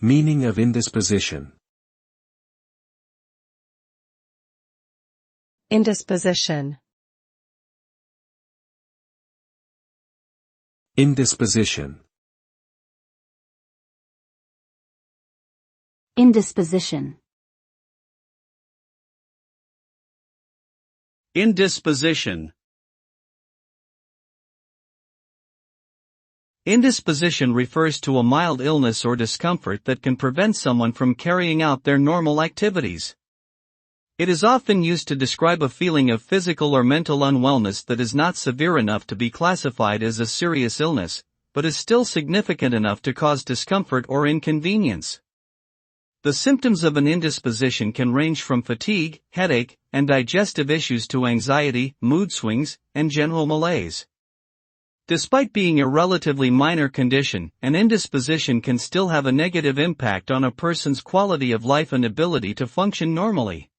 Meaning of indisposition. Indisposition. Indisposition. Indisposition. Indisposition. Indisposition refers to a mild illness or discomfort that can prevent someone from carrying out their normal activities. It is often used to describe a feeling of physical or mental unwellness that is not severe enough to be classified as a serious illness, but is still significant enough to cause discomfort or inconvenience. The symptoms of an indisposition can range from fatigue, headache, and digestive issues to anxiety, mood swings, and general malaise. Despite being a relatively minor condition, an indisposition can still have a negative impact on a person's quality of life and ability to function normally.